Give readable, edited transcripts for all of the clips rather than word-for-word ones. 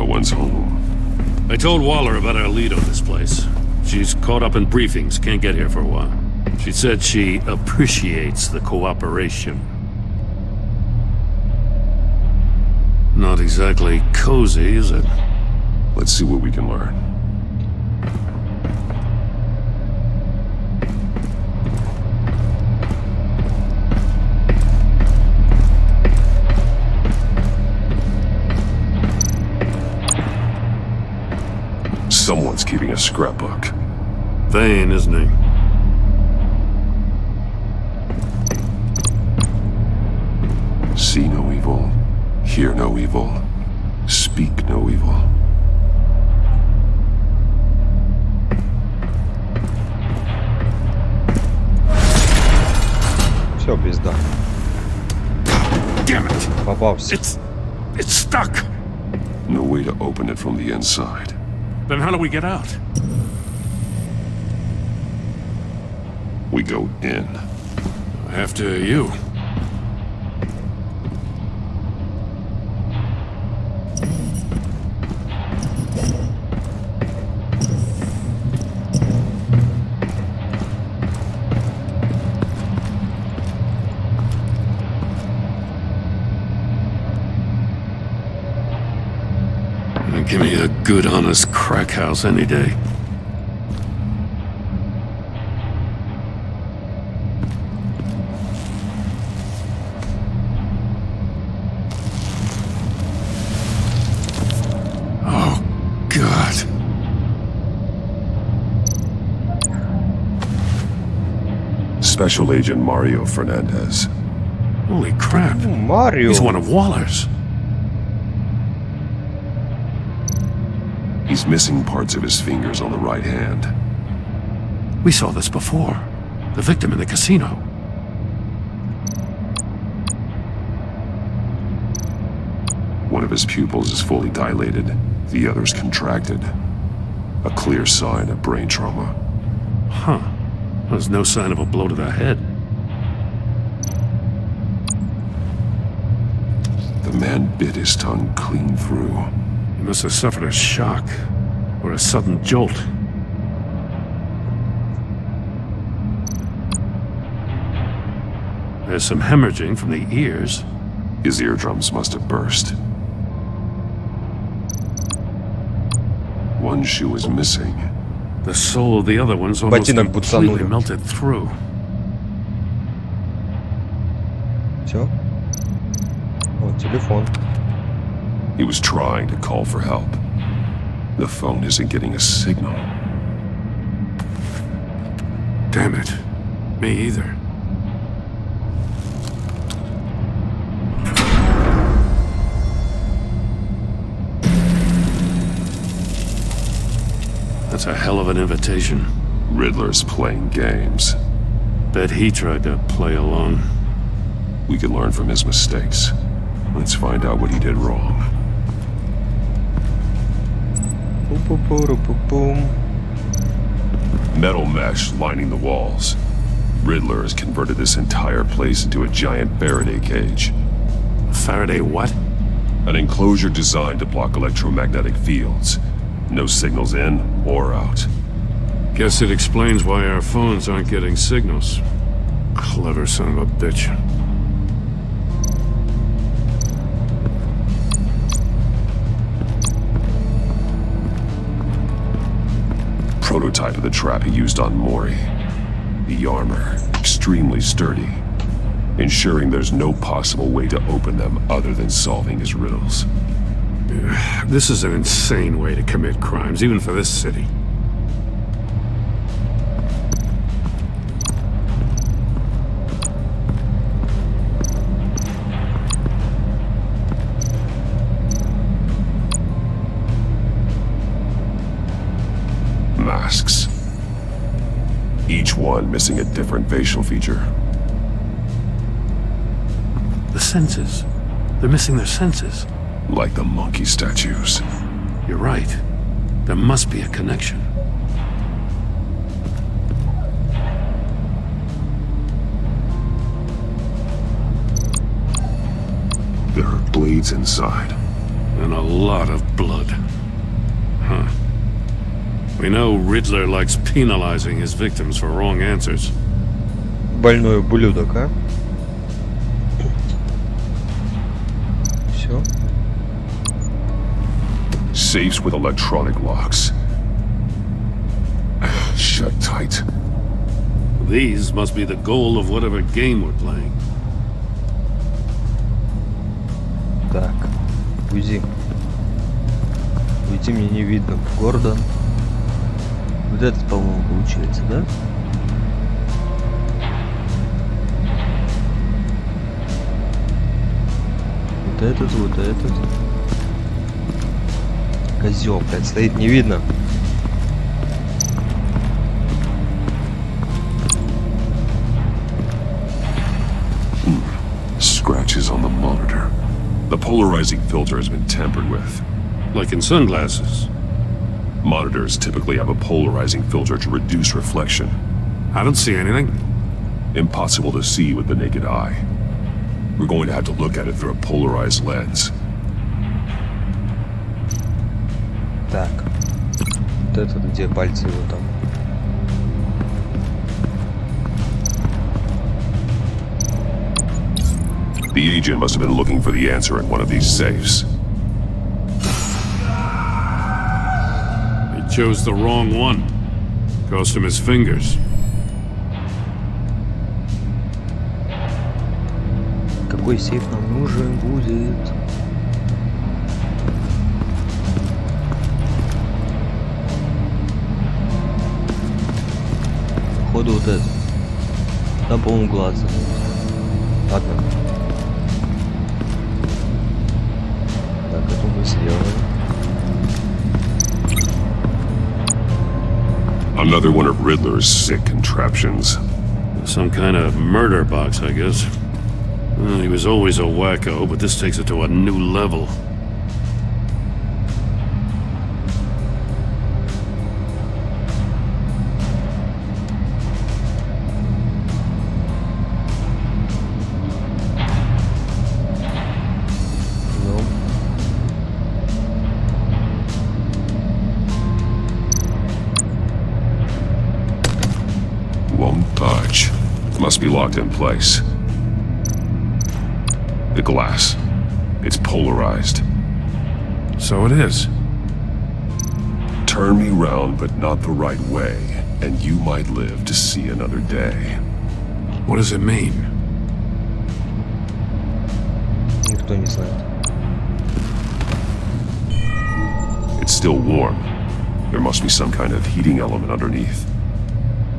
one's home. I told Waller about our lead on this place. She's caught up in briefings, can't get here for a while. She said she appreciates the cooperation. Not exactly cozy, is it? Let's see what we can learn. Someone's keeping a scrapbook. Vain, isn't he? See no evil, hear no evil, speak no evil. Все, пизда. Damn it! Попался. It's stuck! No way to open it from the inside. Then how do we get out? We go in. After you. Give me a good, honest crack house any day. Oh, God. Special Agent Mario Fernandez. Holy crap. Марио. He's one of Waller's. He's missing parts of his fingers on the right hand. We saw this before. The victim in the casino. One of his pupils is fully dilated, the other's contracted. A clear sign of brain trauma. Huh. There's no sign of a blow to the head. The man bit his tongue clean through. He must have suffered a shock, or a sudden jolt. There's some hemorrhaging from the ears. His eardrums must have burst. One shoe is missing. The sole of the other one's almost Ботинок completely буцанули. melted through. Все. Вот телефон. He was trying to call for help. The phone isn't getting a signal. Damn it. Me either. That's a hell of an invitation. Riddler's playing games. Bet he tried to play along. We can learn from his mistakes. Let's find out what he did wrong. Пу-пу-пу-ру-пу-пум. Metal mesh lining the walls. Riddler has converted this entire place into a giant Faraday cage. Faraday what? An enclosure designed to block electromagnetic fields. No signals in or out. Guess it explains why our phones aren't getting signals. Clever son of a bitch. Prototype of the trap he used on Mori. The armor, extremely sturdy, ensuring there's no possible way to open them other than solving his riddles. This is an insane way to commit crimes, even for this city. Masks. Each one missing a different facial feature. The senses. They're missing their senses. Like the monkey statues. You're right. There must be a connection. There are blades inside. And a lot of blood. Huh. We know Riddler likes penalizing his victims for wrong answers. Больной ублюдок, а? Все. Safes with electronic locks. Shut tight. These must be the goal of whatever game we're playing. Так. Уйди. Уйди, мне не видно. Гордон. Вот этот, по-моему, получается, да? Вот этот, вот этот. Козел, блядь, стоит, не видно. Scratches on the monitor. The polarizing filter has been tampered with. Like in sunglasses. Monitors typically have a polarizing filter to reduce reflection. I don't see anything. Impossible to see with the naked eye. We're going to have to look at it through a polarized lens. Так. Вот этот, где пальцы его там. The agent must have been looking for the answer in one of these safes. He chose the wrong one. Cost him his fingers. Какой сейф нам нужен будет? Походу вот это. Там, по-моему, глаз. Ладно. Так, это мы сделали. Another one of Riddler's sick contraptions. Some kind of murder box, I guess. Well, he was always a wacko, but this takes it to a new level. Ну. Won't budge. Must be locked in place. The glass. It's polarized. So it is. Turn me round, but not the right way, and you might live to see another day. What does it mean? Никто не знает. It's still warm. There must be some kind of heating element underneath.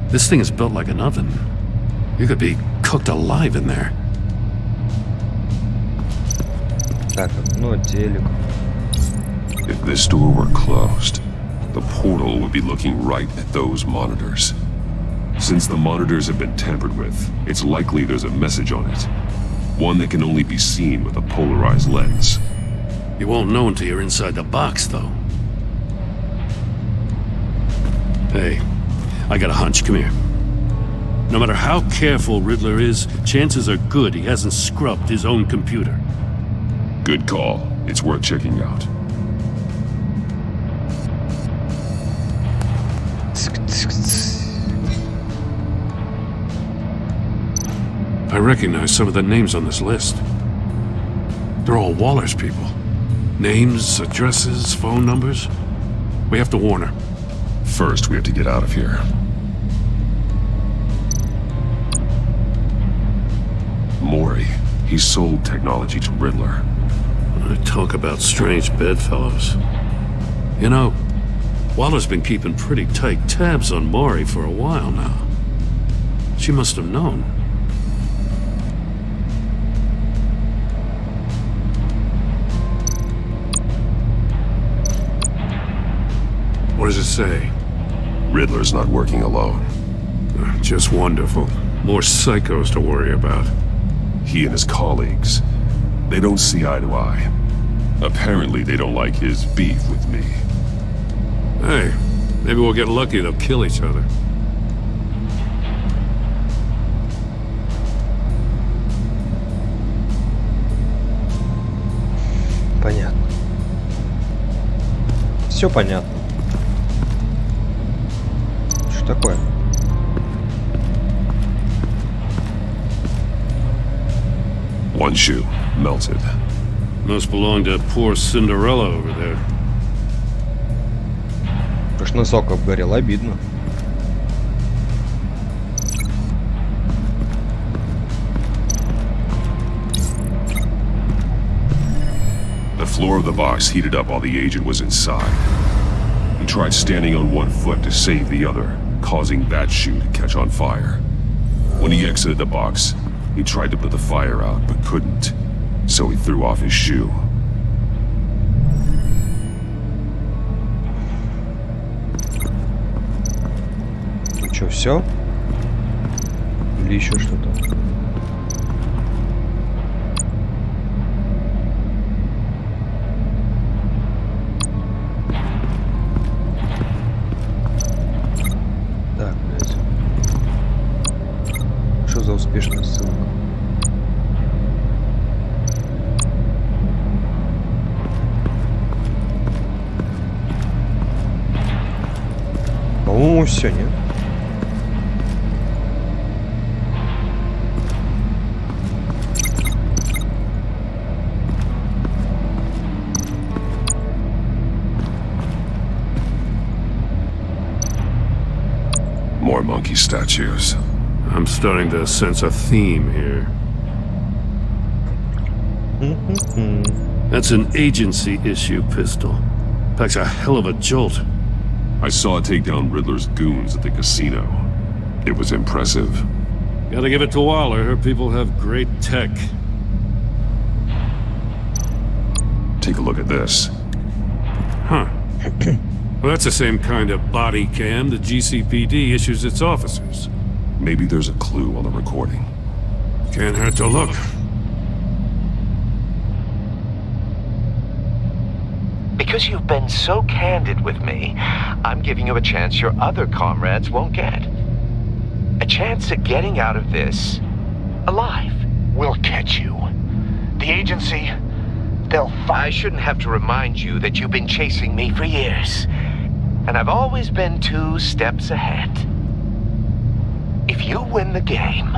This thing is built like an oven. You could be cooked alive in there. Так, ну, телек. If this door were closed, the portal would be looking right at those monitors. Since the monitors have been tampered with, it's likely there's a message on it. One that can only be seen with a polarized lens. You won't know until you're inside the box, though. Hey, I got a hunch. Come here. No matter how careful Riddler is, chances are good he hasn't scrubbed his own computer. Good call. It's worth checking out. I recognize some of the names on this list. They're all Waller's people. Names, addresses, phone numbers. We have to warn her. First, we have to get out of here. Maury. He sold technology to Riddler. Talk about strange bedfellows. You know, Waller's been keeping pretty tight tabs on Maury for a while now. She must have known. What does it say? Riddler's not working alone. Just wonderful. More psychos to worry about. He and his colleagues, they don't see eye to eye. Apparently, they don't like his beef with me. Hey, maybe we'll get lucky they'll kill each other. Понятно. Все понятно. Что такое? One shoe, melted. Must belong to poor Cinderella over there. Аж носок обгорел, обидно. The floor of the box heated up while the agent was inside. He tried standing on one foot to save the other, causing that shoe to catch on fire. When he exited the box, he tried to put the fire out, but couldn't, so he threw off his shoe. Ну что, все? Или еще что-то? Так, блядь. Что за успешная ссылка? По-моему, все, нет? More monkey statues. I'm starting to sense a theme here. That's an agency issue pistol. Packs a hell of a jolt. I saw it take down Riddler's goons at the casino. It was impressive. Gotta give it to Waller. Her people have great tech. Take a look at this. Huh. Well, that's the same kind of body cam the GCPD issues its officers. Maybe there's a clue on the recording. Can't hurt to look. Because you've been so candid with me, I'm giving you a chance your other comrades won't get. A chance at getting out of this alive. We'll catch you. The agency, they'll I shouldn't have to remind you that you've been chasing me for years. And I've always been 2 steps ahead. If you win the game,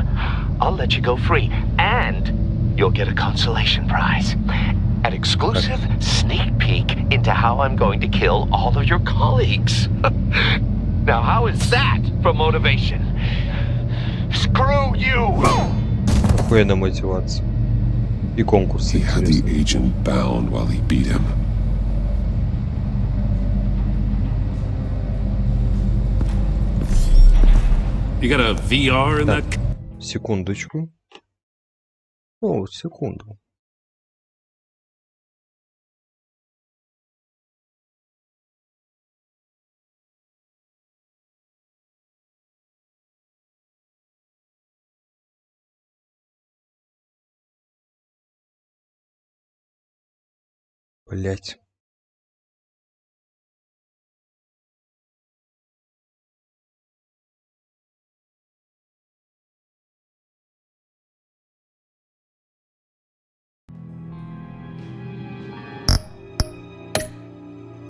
I'll let you go free. And you'll get a consolation prize. An exclusive sneak peek into how I'm going to kill all of your colleagues. Now, how is that for motivation? screw you! Охуенная мотивация. И конкурс, He had интересно. the agent bound while he beat him. You got a VR in Так, that? секундочку. О, секунду. Блять.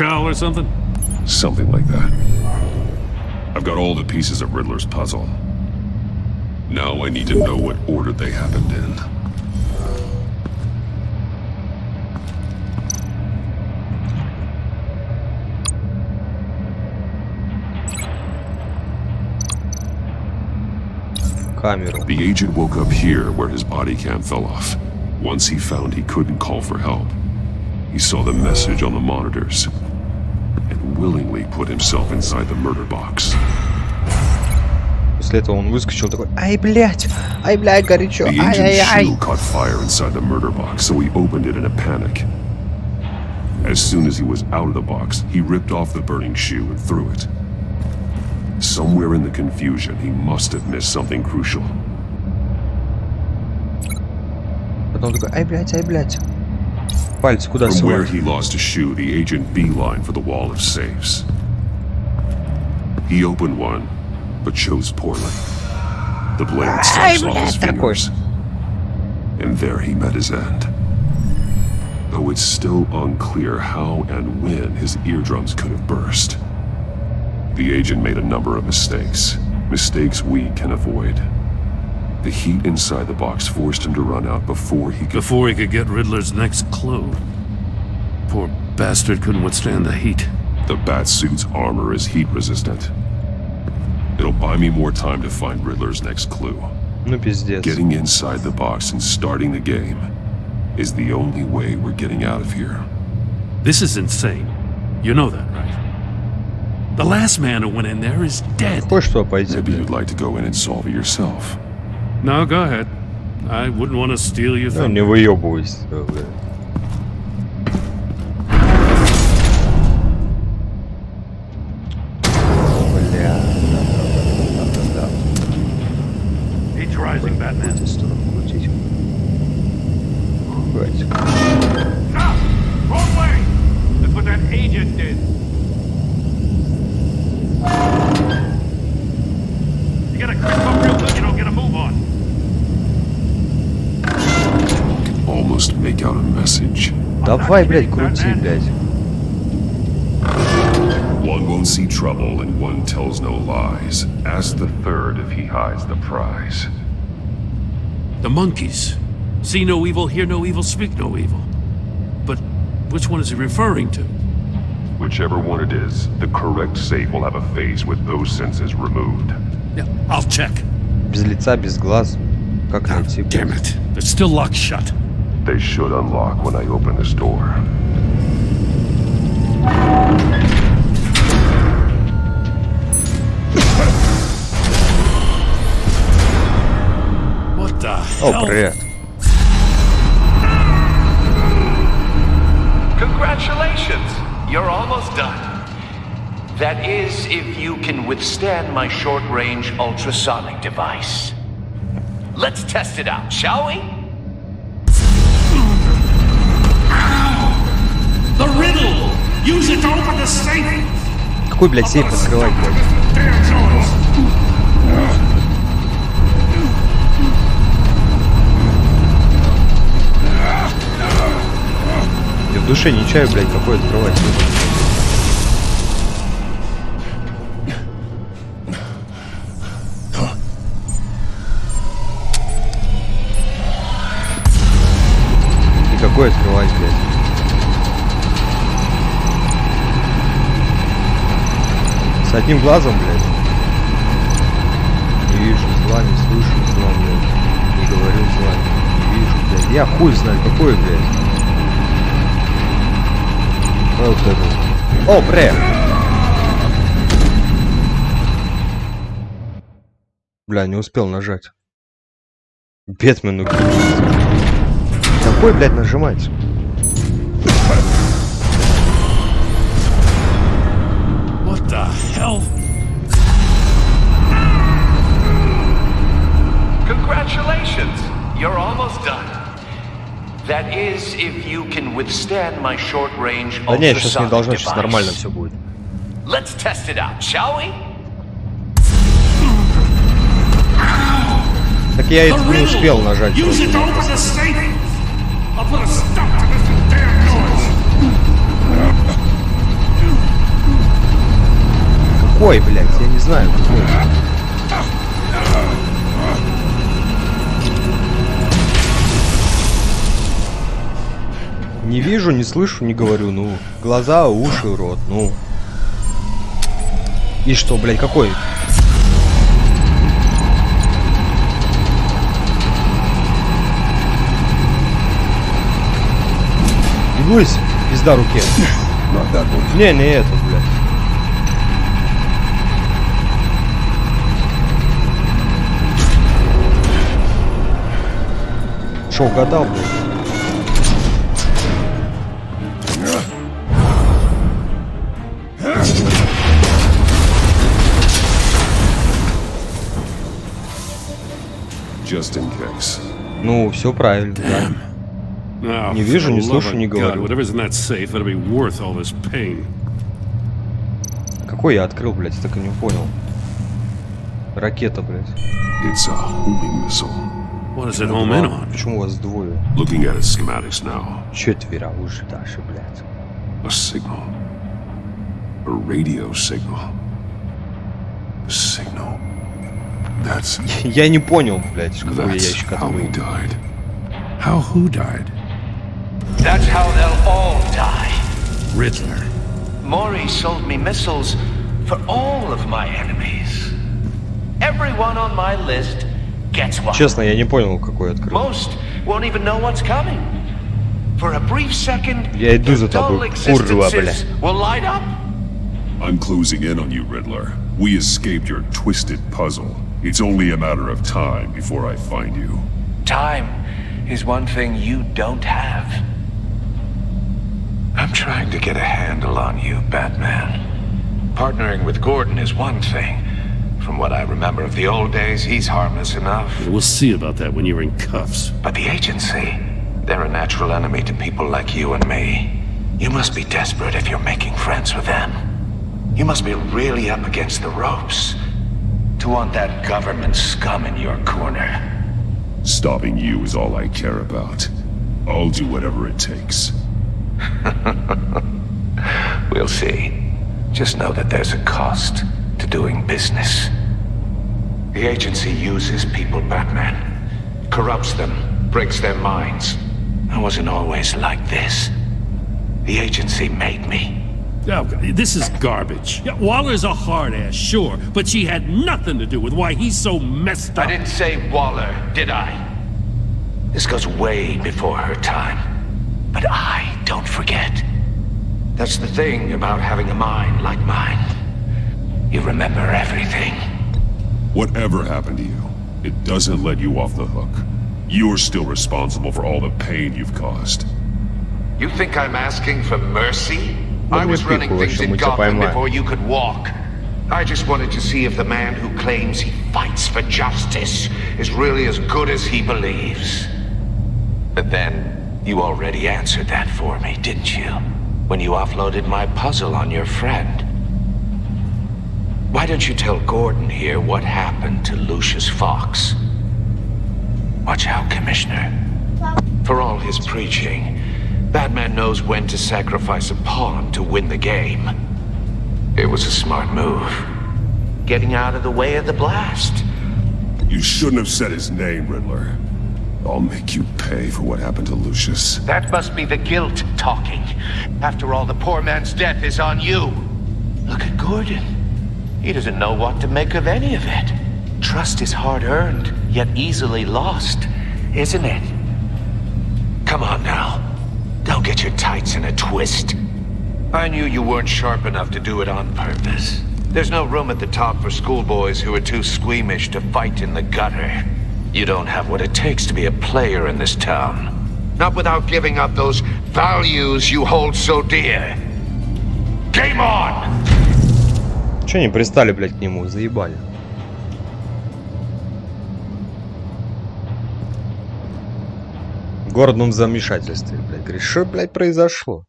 Or something? Something like that. I've got all the pieces of Riddler's puzzle. Now I need to know what order they happened in. Камеру. The agent woke up here where his body cam fell off. Once he found he couldn't call for help, he saw the message on the monitors and willingly put himself inside the murder box. После этого он выскочил такой: ай, блять, горячо, The agent's ай-яй-яй. shoe caught fire inside the murder box, so he opened it in a panic. As soon as he was out of the box, he ripped off the burning shoe and threw it. Somewhere in the confusion, he must have missed something crucial. Потом такой: ай, блять. Пальцы куда From where сувать? he lost a shoe, the agent beelined for the wall of safes. He opened one, but chose poorly. The blade sliced off his fingers. And there he met his end. though it's still unclear how and when his eardrums could have burst. The agent made a number of mistakes we can avoid. The heat inside the box forced him to run out before he could get Riddler's next clue. Poor bastard couldn't withstand the heat. The Batsuit's armor is heat resistant. It'll buy me more time to find Riddler's next clue. Ну пиздец. Getting inside the box and starting the game is the only way we're getting out of here. This is insane. You know that, right? The last man who went in there is dead. Хочешь что пойти? Maybe you'd like to go in and solve it yourself. No, go ahead. I wouldn't want to steal your Ну thunder. не выебывайся, бля. He's rising, Batman. В эту сторону крутить. Хватит. Stop! Wrong way! That's what that agent did. You gotta creep up real good, you don't get a move on. Almost make out a message. Давай, блядь, крути, блядь. One won't see trouble and one tells no lies. Ask the third if he hides the prize. The monkeys. See no evil, hear no evil, speak no evil. But which one is he referring to? Whichever one it is, the correct safe will have a face with those senses removed. Yeah, I'll check. Без лица, без глаз. Как найти? Damn it. They're still locked shut. They should unlock when I open this door. What the О, hell? привет. Congratulations! You're almost done. That is, if you can withstand my short-range ultrasonic device. Let's test it out, shall we? The riddle! Use it to open the safe! Какой, блядь, сейф открывать, блядь? Я в душе не чаю, блядь, какой открывать. И какой открывать, блядь? С одним глазом, блядь. Не вижу зла, не слышу зла, блядь. Не говорю зла, не вижу, блядь. Я хуй знаю, какой, блядь. Вот это. О, бре! Бля, не успел нажать. Бетмену кинется. Какой, блядь, нажимать? What the hell? Congratulations! You're almost done. That is, if you can withstand my short-range Да нет, сейчас не ultrasonic должно, сейчас нормально device. все будет. Let's test it out, shall we? Так я это не успел нажать. Use it to open the safe! I'll put a stop to this damn noise! Какой, блядь, я не знаю, какой. Не вижу, не слышу, не говорю, ну. Глаза, уши, рот, ну. И что, блядь, какой? Двигайся, пизда руке. Не, не это, блядь. Шо, угадал, блядь? Just in case. Ну, все правильно, да. Oh, Не вижу, не for the слышу, love не of говорю. God, whatever's in that safe, that'll be worth all this pain. Какой я открыл, блядь, так и не понял. Ракета, блядь. It's a homing missile. What does it home in on? Почему у вас двое? Looking at its schematics now. Четверо уже даже, блядь. A signal. A radio signal. A signal. That's... Я не понял, блядь, какой That's ящик how he открыл. died. How who died? That's how they'll all die. Riddler. Maury sold me missiles for all of my enemies. Everyone on my list gets one. Честно, я не понял, какой открыл. Most won't even know what's coming. For a brief second, Я иду за their dull тобой, курва, бля. existences will light up. I'm closing in on you, Riddler. We escaped your twisted puzzle. It's only a matter of time before I find you. Time is one thing you don't have. I'm trying to get a handle on you, Batman. Partnering with Gordon is one thing. From what I remember of the old days, he's harmless enough. We'll see about that when you're in cuffs. But the agency, they're a natural enemy to people like you and me. You must be desperate if you're making friends with them. You must be really up against the ropes to want that government scum in your corner. Stopping you is all I care about. I'll do whatever it takes. We'll see. Just know that there's a cost to doing business. The agency uses people, Batman. Corrupts them, breaks their minds. I wasn't always like this. The agency made me. Oh, this is garbage. Yeah, Waller's a hard ass, sure, but she had nothing to do with why he's so messed up. I didn't say Waller, did I? This goes way before her time. But I don't forget. That's the thing about having a mind like mine. You remember everything. Whatever happened to you, it doesn't let you off the hook. You're still responsible for all the pain you've caused. You think I'm asking for mercy? I Ну, was не running пиху, things еще in мы тебя Gotham поймаем. before you could walk. I just wanted to see if the man who claims he fights for justice is really as good as he believes. But then, you already answered that for me, didn't you? When you offloaded my puzzle on your friend. Why don't you tell Gordon here what happened to Lucius Fox? Watch out, Commissioner. For all his preaching, Batman knows when to sacrifice a pawn to win the game. It was a smart move. Getting out of the way of the blast. You shouldn't have said his name, Riddler. I'll make you pay for what happened to Lucius. That must be the guilt talking. After all, the poor man's death is on you. Look at Gordon. He doesn't know what to make of any of it. Trust is hard-earned, yet easily lost, isn't it? Come on now. Don't get your tights in a twist. I knew you weren't sharp enough to do it on purpose. There's no room at the top for schoolboys who are too squeamish to fight in the gutter. You don't have what it takes to be a player in this town. Not without giving up those values you hold so dear. Game on! Че они пристали, блядь, к нему? Заебали. В городном замешательстве, блядь. Говорит, что, блядь, произошло?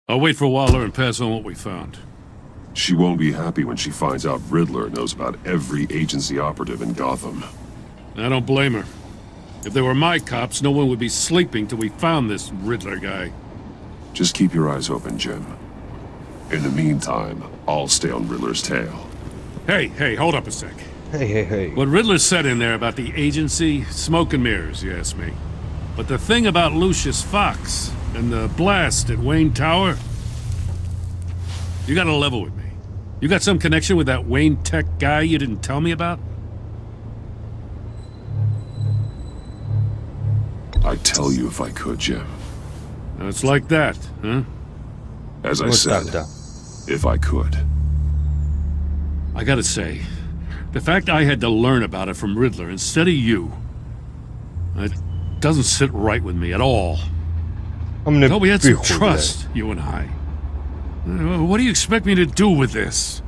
I'll wait for Waller and pass on what we found. She won't be happy when she finds out Riddler knows about every agency operative in Gotham. I don't blame her. If they were my cops, no one would be sleeping till we found this Riddler guy. Just keep your eyes open, Jim. In the meantime, I'll stay on Riddler's tail. Hey, hold up a sec. Hey. What Riddler said in there about the agency, smoke and mirrors, you ask me. But the thing about Lucius Fox and the blast at Wayne Tower, you gotta level with me. You got some connection with that Wayne Tech guy you didn't tell me about? I'd tell you if I could, Jim. Now, it's like that, huh? As I Вот said, так, да. if I could. I gotta say, the fact I had to learn about it from Riddler instead of you, it doesn't sit right with me at all. А мне Thought we had some пихуй, блядь. trust, you and I. What do you expect me to do with this?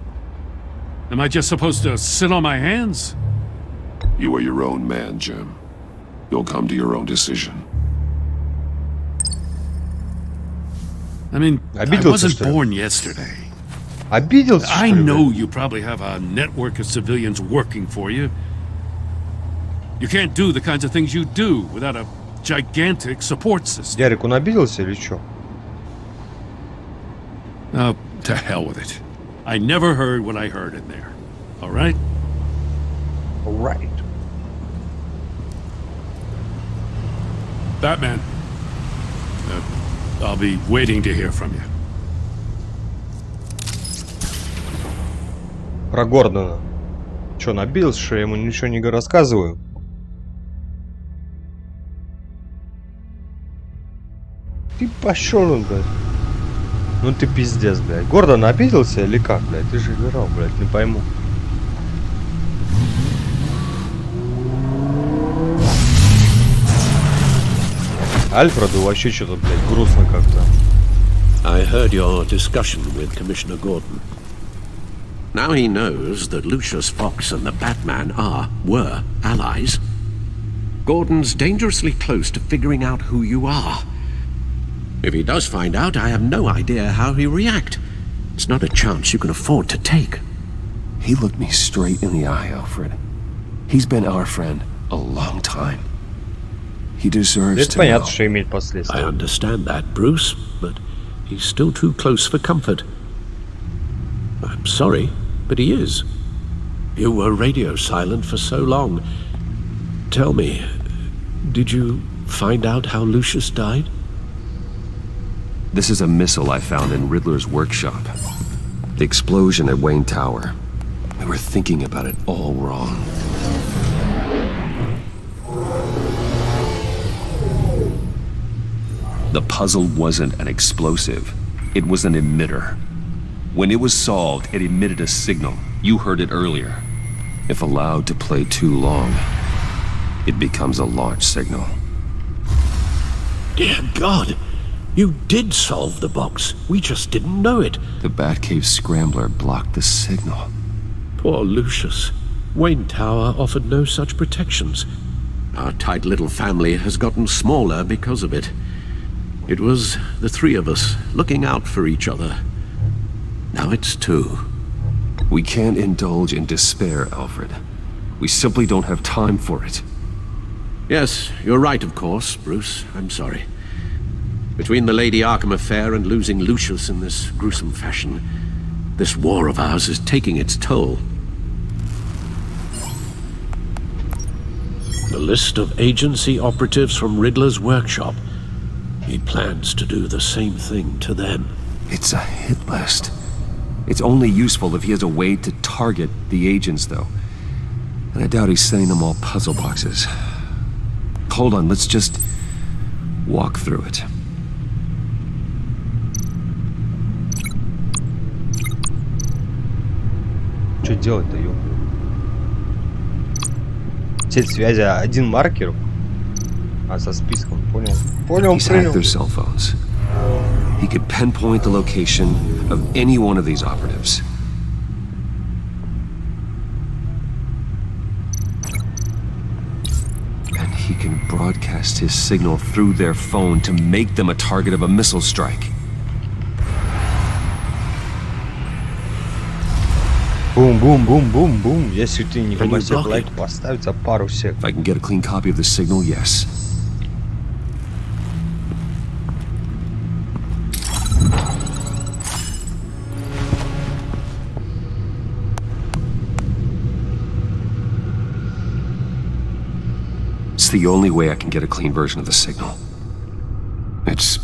Am I just supposed to sit on my hands? You are your own man, Jim. You'll come to your own decision. I mean, I Обиделся, wasn't что ли? born yesterday. Обиделся, что I ли, know блядь? you probably have a network of civilians working for you. You can't do the kinds of things you do without a gigantic support system. Ярик, он обиделся или что? Oh, to hell with it. I never heard what I heard in there. All right? Right. Batman. I'll be waiting to hear from you. Про Гордона. Че, он обиделся, что я ему ничего не рассказываю? Ты пошел он, блядь. Ну ты пиздец, блядь. Гордон обиделся или как, блядь? Ты же играл, блядь, не пойму. Альфреду вообще что-то, блядь, грустно как-то. I heard your discussion with Commissioner Gordon. Now he knows that Lucius Fox and the Batman were allies. Gordon's dangerously close to figuring out who you are. If he does find out, I have no idea how he'll react. It's not a chance you can afford to take. He looked me straight in the eye, Alfred. He's been our friend a long time. He deserves Это to know. понятно, что имеет I последствия. understand that, Bruce, but he's still too close for comfort. I'm sorry, but he is. You were radio silent for so long. Tell me, did you find out how Lucius died? This is a missile I found in Riddler's workshop. The explosion at Wayne Tower. We were thinking about it all wrong. The puzzle wasn't an explosive. It was an emitter. When it was solved, it emitted a signal. You heard it earlier. If allowed to play too long, it becomes a launch signal. Dear God, you did solve the box. We just didn't know it. The Batcave scrambler blocked the signal. Poor Lucius. Wayne Tower offered no such protections. Our tight little family has gotten smaller because of it. It was the three of us looking out for each other. Now it's two. We can't indulge in despair, Alfred. We simply don't have time for it. Yes, you're right, of course, Bruce. I'm sorry. Between the Lady Arkham affair and losing Lucius in this gruesome fashion, this war of ours is taking its toll. The list of agency operatives from Riddler's workshop. He plans to do the same thing to them. It's a hit list. It's only useful if he has a way to target the agents, though. And I doubt he's sending them all puzzle boxes. Hold on, let's just walk through it. Что делать-то, ё? Сеть связи один маркер, а со списком, понял? Понял, He's hacked понял. their cell phones. He could pinpoint the location of any one of these operatives. And he can broadcast his signal through their phone to make them a target of a missile strike. Бум-бум-бум-бум-бум. Если ты не Can you себе block лайк it? поставить за пару сек. If I can get a clean copy of the signal, yes. It's the only way I can get a clean version of the signal. It's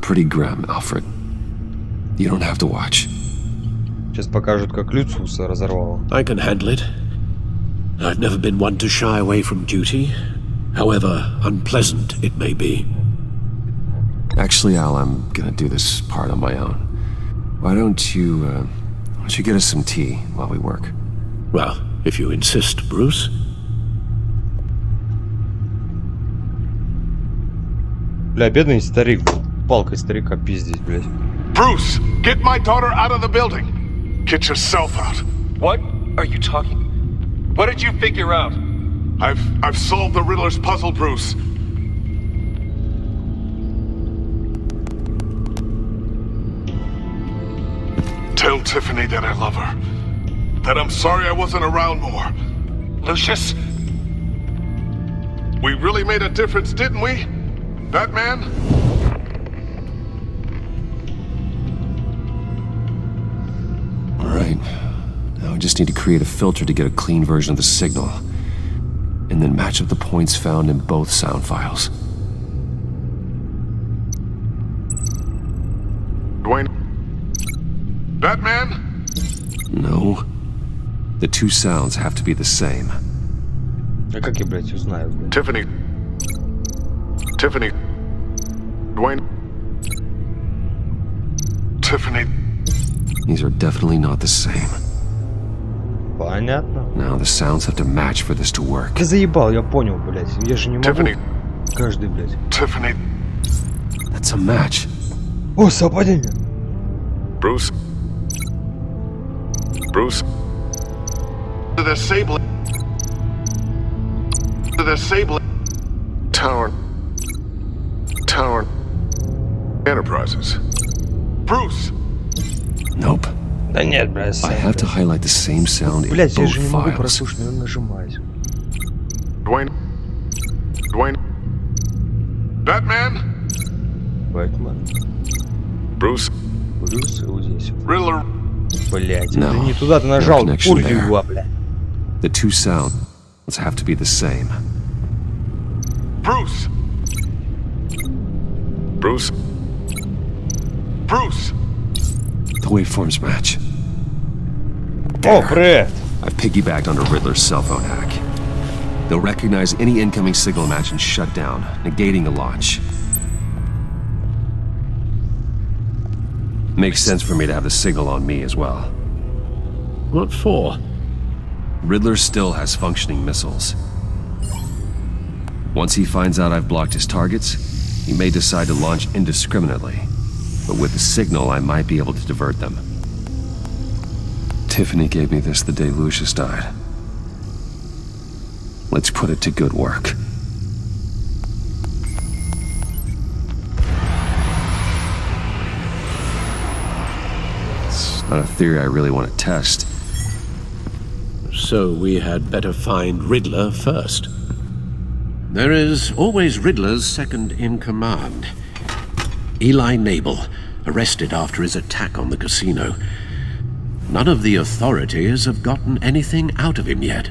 pretty grim, Alfred. You don't have to watch. Сейчас покажут, как Люциуса разорвало. I can handle it. I've never been one to shy away from duty, however unpleasant it may be. Actually, Al, I'm gonna do this part on my own. Why don't you get us some tea while we work? Well, if you insist, Bruce. Бля, бедный старик. Палкой старика пиздить, блядь. Bruce, get my daughter out of the building. Get yourself out. What are you talking? What did you figure out? I've solved the Riddler's puzzle, Bruce. Tiffany that I love her. That I'm sorry I wasn't around more. Lucius? We really made a difference, didn't we? Batman? Alright. Now I just need to create a filter to get a clean version of the signal. And then match up the points found in both sound files. Dwayne? Batman? No. The two sounds have to be the same. А как я, блядь, узнаю, блядь? Tiffany. Tiffany. Dwayne. Tiffany. These are definitely not the same. Понятно. Now the sounds have to match for this to work. Ты заебал, я понял, блядь. Я же не могу. Tiffany. Каждый, блядь. Tiffany. That's a match. О, совпадение. Bruce. Bruce. The Sable. The Sable. Tower. Tower. Enterprises. Bruce. Nope. Да нет, блядь. I have to highlight the same sound in Блядь, я both же не могу files. прослушать, надо нажимать. Dwayne. Dwayne. Batman. Бэтмен. Bruce. Брюс, вот здесь. Riddler. Блядь, No. это не туда ты нажал. No connection Пурги there. его, блядь. The two sounds have to be the same. Bruce. Bruce. Bruce. The waveforms match. О, привет! I've piggybacked onto Riddler's cell phone hack. They'll recognize any incoming signal match and shut down, negating the launch. Makes sense for me to have the signal on me as well. What for? Riddler still has functioning missiles. Once he finds out I've blocked his targets, he may decide to launch indiscriminately. But with the signal, I might be able to divert them. Tiffany gave me this the day Lucius died. Let's put it to good work. It's not a theory I really want to test. So we had better find Riddler first. There is always Riddler's second in command. Eli Nabel, arrested after his attack on the casino. None of the authorities have gotten anything out of him yet.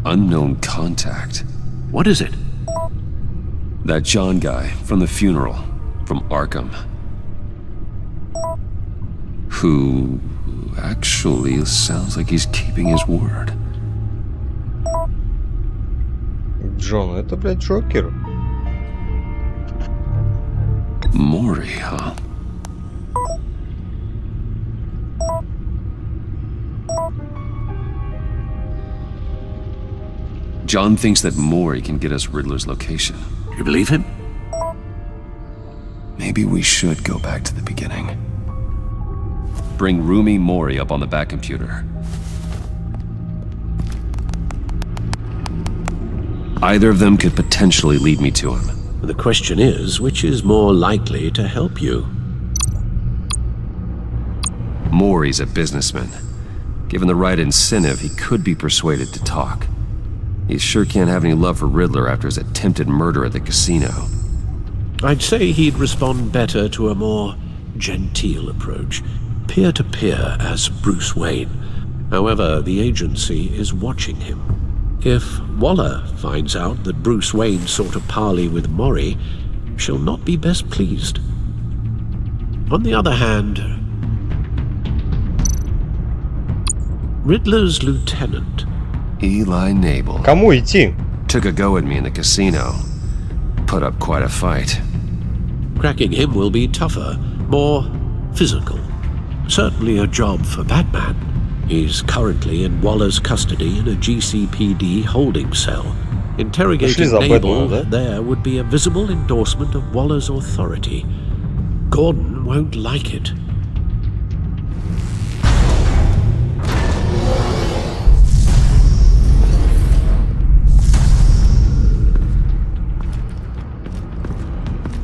Unknown contact. What is it? That John guy from the funeral, from Arkham. Who actually sounds like he's keeping his word. Джон, это, блядь, Джокер. Maury, huh? John thinks that Maury can get us Riddler's location. You believe him? Maybe we should go back to the beginning. Bring Roomy Maury up on the back computer. Either of them could potentially lead me to him. The question is, which is more likely to help you? Maury's a businessman. Given the right incentive, he could be persuaded to talk. He sure can't have any love for Riddler after his attempted murder at the casino. I'd say he'd respond better to a more genteel approach, peer-to-peer as Bruce Wayne. However, the agency is watching him. If Waller finds out that Bruce Wayne sought a parley with Maury, she'll not be best pleased. On the other hand, Riddler's lieutenant, Eli Nabel, Кому идти? took a go at me in the casino. Put up quite a fight. cracking him will be tougher, more physical. Certainly a job for Batman. He's currently in Waller's custody in a GCPD holding cell. Interrogating за Nabel Бэтмена, да? there would be a visible endorsement of Waller's authority. Gordon won't like it.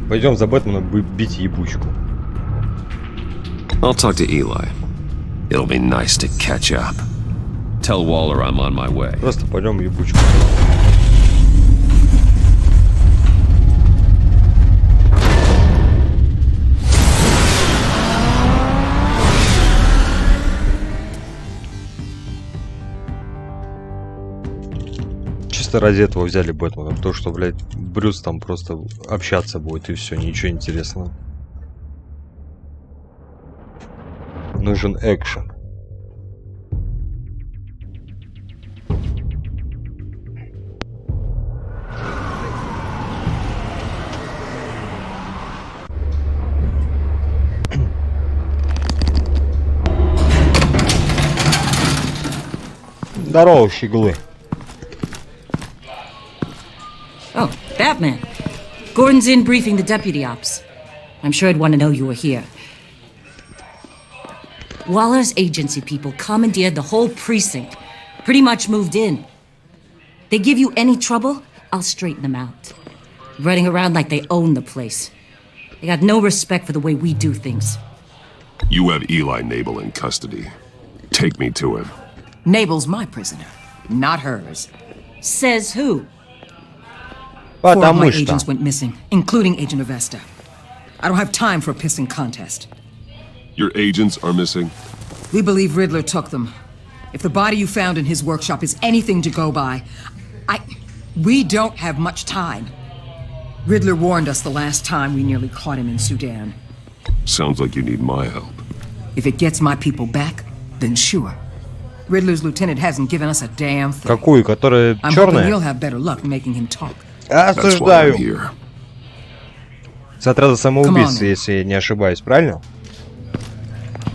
Пойдем за Бэтменом бить ебучку. I'll talk to Eli. It'll be nice to catch up. Tell Waller I'm on my way. Просто пойдем ебучку. Чисто ради этого взяли Бэтмена, потому что, блядь, Брюс там просто общаться будет и все, ничего интересного. Нужен экшен. Здорово, щеглы. Oh, Batman. Gordon's in briefing the deputy ops. I'm sure I'd want to know you were here. Waller's agency people commandeered the whole precinct. Pretty much moved in. They give you any trouble, I'll straighten them out. Running around like they own the place. They got no respect for the way we do things. You have Eli Nabel in custody. Take me to him. Nabel's my prisoner, not hers. Says who? 4 of my Потому что. agents went missing, including Agent Avesta. I don't have time for a pissing contest. Your agents are missing? We believe Riddler took them. If the body you found in his workshop is anything to go by, we don't have much time. Riddler warned us the last time we nearly caught him in Sudan. Sounds like you need my help. If it gets my people back, then sure. Riddler's lieutenant hasn't given us a damn thing. Какую, которая I'm hoping черная? you'll have better luck making him talk. That's why I'm Осуждаю. here. С отряда самоубийц, Come on. если я не ошибаюсь, правильно?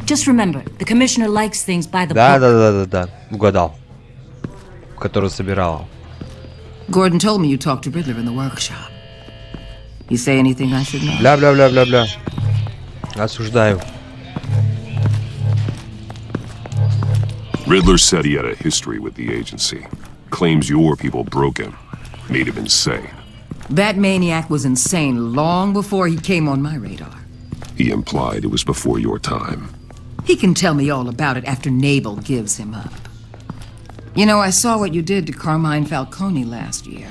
Just remember, the commissioner likes things by the Да, book. да, угадал. Которую собирала. Gordon told me you talked to Riddler in the workshop. You say anything I should know? Бля. Осуждаю. Riddler said he had a history with the agency. Claims your people broke him. Made him insane. That maniac was insane long before he came on my radar. He implied it was before your time. He can tell me all about it after Nabel gives him up. You know, I saw what you did to Carmine Falcone last year.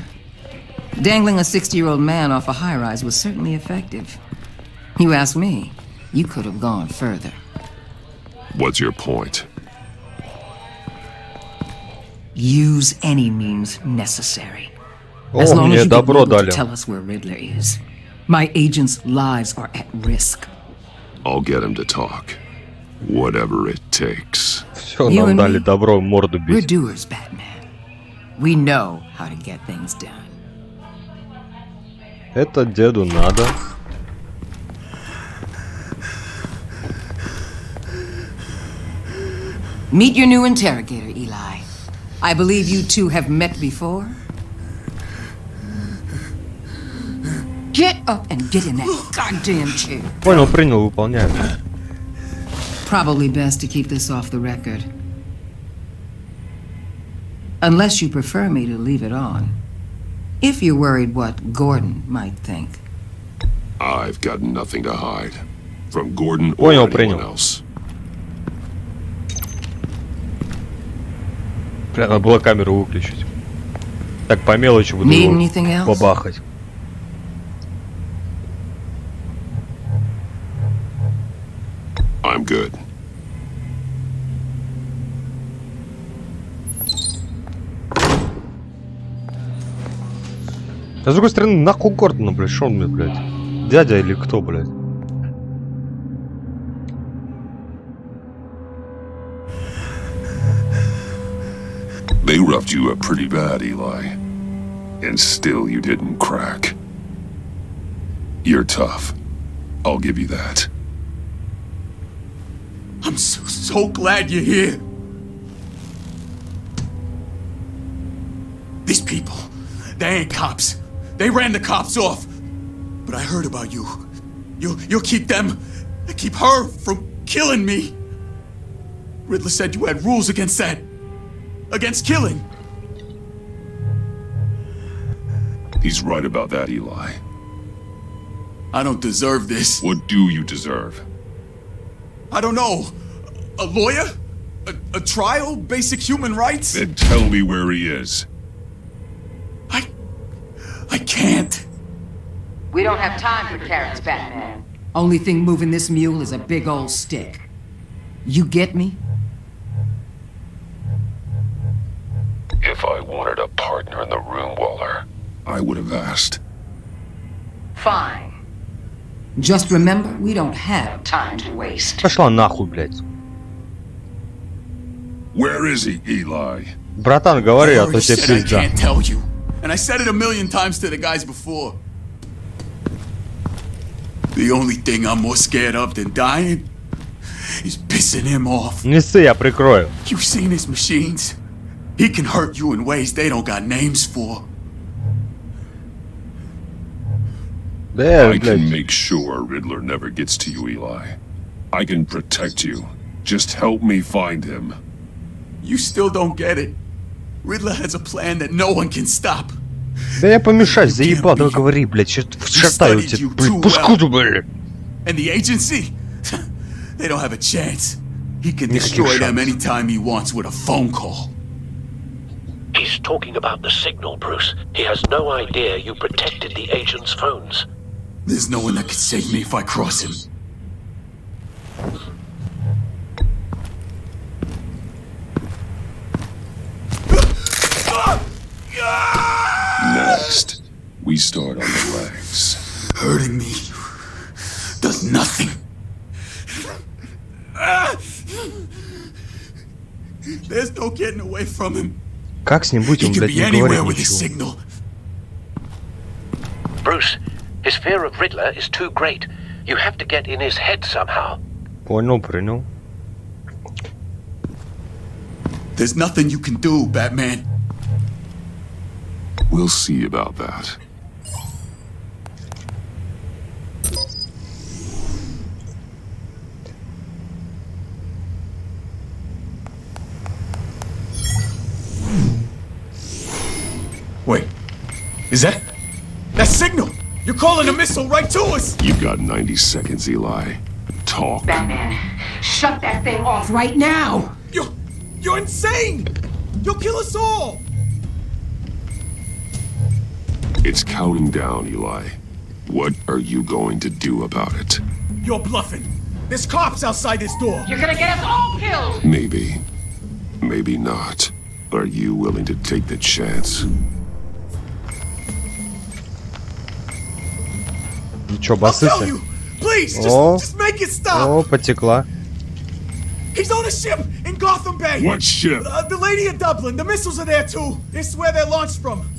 Dangling a 60-year-old man off a high-rise was certainly effective. You ask me, you could have gone further. What's your point? Use any means necessary. О, As long мне as you get добро Nabel to дали. tell us where Riddler is. My agents' lives are at risk. I'll get him to talk. Whatever it takes. Все, You нам and дали me? добро морду We're бить. doers, Batman. We know how to get things done. Это деду надо. Meet your new interrogator, Eli. I believe you two have met before. Get up and get in that goddamn chair. Понял, принял, выполняю. Probably best to keep this off the record. Unless you prefer me to leave it on. If you're worried what Gordon might think. I've got nothing to hide. From Gordon or Понял, anyone принял. else. Бля, надо было камеру выключить. Так, по мелочи буду Need его anything else? бабахать. I'm good. А с другой стороны, нахуй Гордона, блядь, шо он мне, блядь? Дядя или кто, блядь? They roughed you up pretty bad, Eli. And still you didn't crack. You're tough. I'll give you that. I'm so glad you're here. These people, they ain't cops. They ran the cops off. But I heard about you. You'll keep them, keep her from killing me. Riddler said you had rules against that. Against killing. He's right about that, Eli. I don't deserve this. What do you deserve? I don't know. A lawyer? A trial? Basic human rights? Then tell me where he is. I can't. We don't have time for carrots, Batman. Only thing moving this mule is a big old stick. You get me? If I wanted a partner in the room, Waller, I would have asked. Fine. Just remember, we don't have time to waste. Пошла нахуй, блядь. Where is he, Eli? Братан, говори, а то I тебе said I пизда. can't tell you. And I said it a million times to the guys before. The only thing I'm more scared of than dying is pissing him off. Не ссы, я прикрою. You've seen his machines. He can hurt you in ways they don't got names for. Да, I can блядь. make sure Riddler never gets to you, Eli. I can protect you. Just help me find him. You still don't get it. Riddler has a plan that no one can stop. Да я помешать, заебал, давай говори, блядь, шатаю тебя, блядь, пушку-то, блядь. And the agency? They don't have a chance. He can destroy them anytime he wants with a phone call. He's talking about the signal, Bruce. He has no idea you protected the agent's phones. There's no one that can save me if I cross him. Next, we start on the legs. Hurting me does nothing. There's no getting away from him. Как с ним быть, He он, can блядь, be не anywhere говорит with his ничего. signal. Bruce, his fear of Riddler is too great. You have to get in his head somehow. Понял, принял. There's nothing you can do, Batman. We'll see about that. Wait, is that signal? You're calling a missile right to us! You've got 90 seconds, Eli. Talk. Batman, shut that thing off right now! You're insane! You'll kill us all! It's counting down, Eli. What are you going to do about it? You're bluffing. There's cops outside this door. You're gonna get us all killed! Maybe. Maybe not. Are you willing to take the chance? Ну чё, I'll tell басы? you! Please, О, just make it stop! о, потекла. He's on a ship in Gotham Bay! What ship? The Lady of Dublin. The missiles are there too. This is where they're launched from.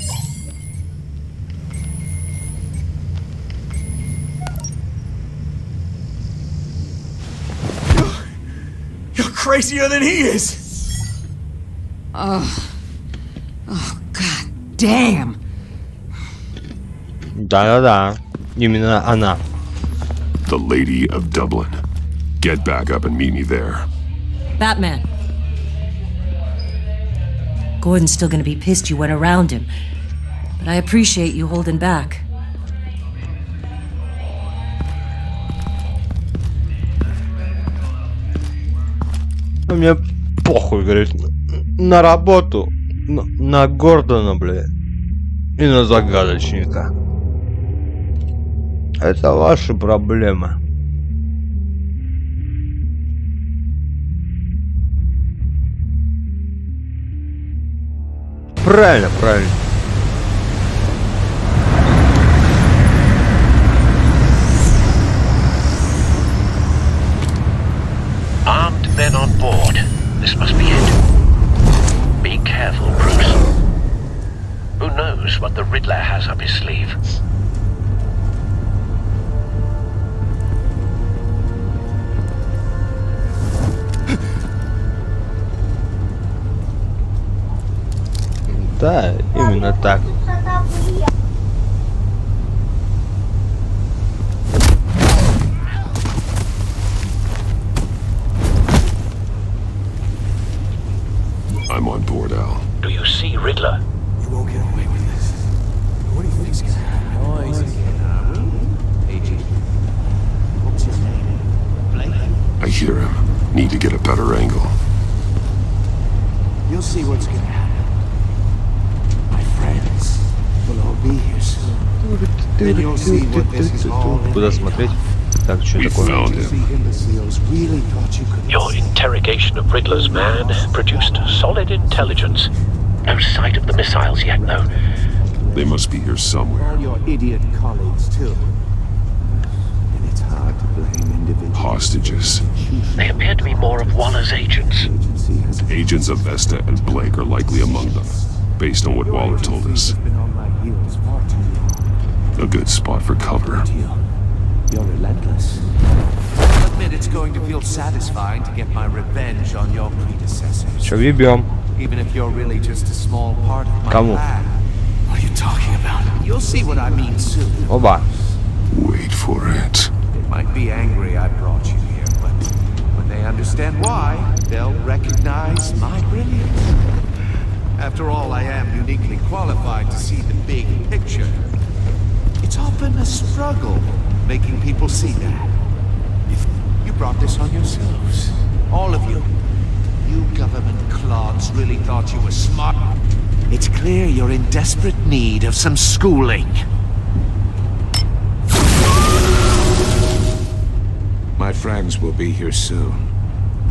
You're crazier than he is! Oh, god damn! Да-да-да. Именно она. The Lady of Dublin. Get back up and meet me there. Batman. Gordon's still gonna be pissed you went around him. But I appreciate you holding back. Мне похуй, говорит. На работу. На Гордона, бля. И на загадочника. Это ваши проблемы. Правильно, правильно. Armed men on board. This must be it. Be careful, Bruce. Who knows what the Riddler has up his sleeve? Да, именно так. I'm on board, Al. Do you see Riddler? You won't get away with this. What do you think's gonna happen? Oh, he's a kid. Agent Need to get a better angle. You'll see what's gonna happen. My friends will all be here soon. Then you'll see what this is all Куда смотреть? Так, что We такое? found him. really thought you could. Your interrogation of Riddler's man produced solid intelligence. No sight of the missiles yet, though. They must be here somewhere. All your idiot colleagues too. And it's hard to blame individuals. Hostages. They appear to be more of Waller's agents. Agency has Agents of Vesta and Blake are likely among them, based on what Waller told us. been on my heels far too long. A good spot for cover. You're relentless. I'll admit it's going to feel satisfying to get my revenge on your predecessors. Что въебем? Even if you're really just a small part of my Кому? plan. What are you talking about? You'll see what I mean soon. Оба. Wait for it. They might be angry I brought you here, but when they understand why, they'll recognize my brilliance. After all, I am uniquely qualified to see the big picture. It's often a struggle making people see that. You brought this on yourselves. All of you. You government clods really thought you were smart. It's clear you're in desperate need of some schooling. My friends will be here soon.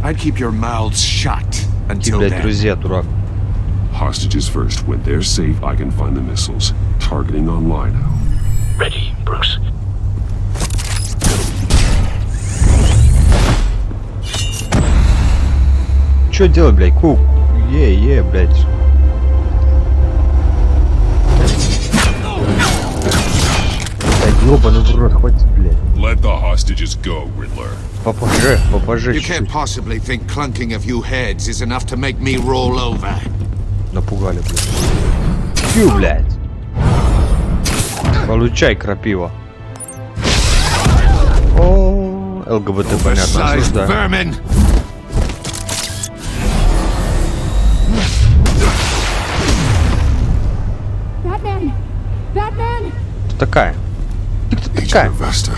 I'd keep your mouths shut Ты, until блядь, then. друзья, дурак. Hostages first. When they're safe, I can find the missiles. Targeting on Lino. Ready, Bruce. Что делать, блядь? Кук. Блядь. Да ёбаный в рот, хватит, блядь. Let the hostages go, Riddler. Попажи You can't чуть-чуть. possibly think clunking a few heads is enough to make me roll over. Напугали, блядь. Фью, блядь. Получай, крапива. О, ЛГБТ, понятно, Oversized осуждаю. vermin! Batman! Batman! Кто такая? Ты кто Agent такая? of Vesta.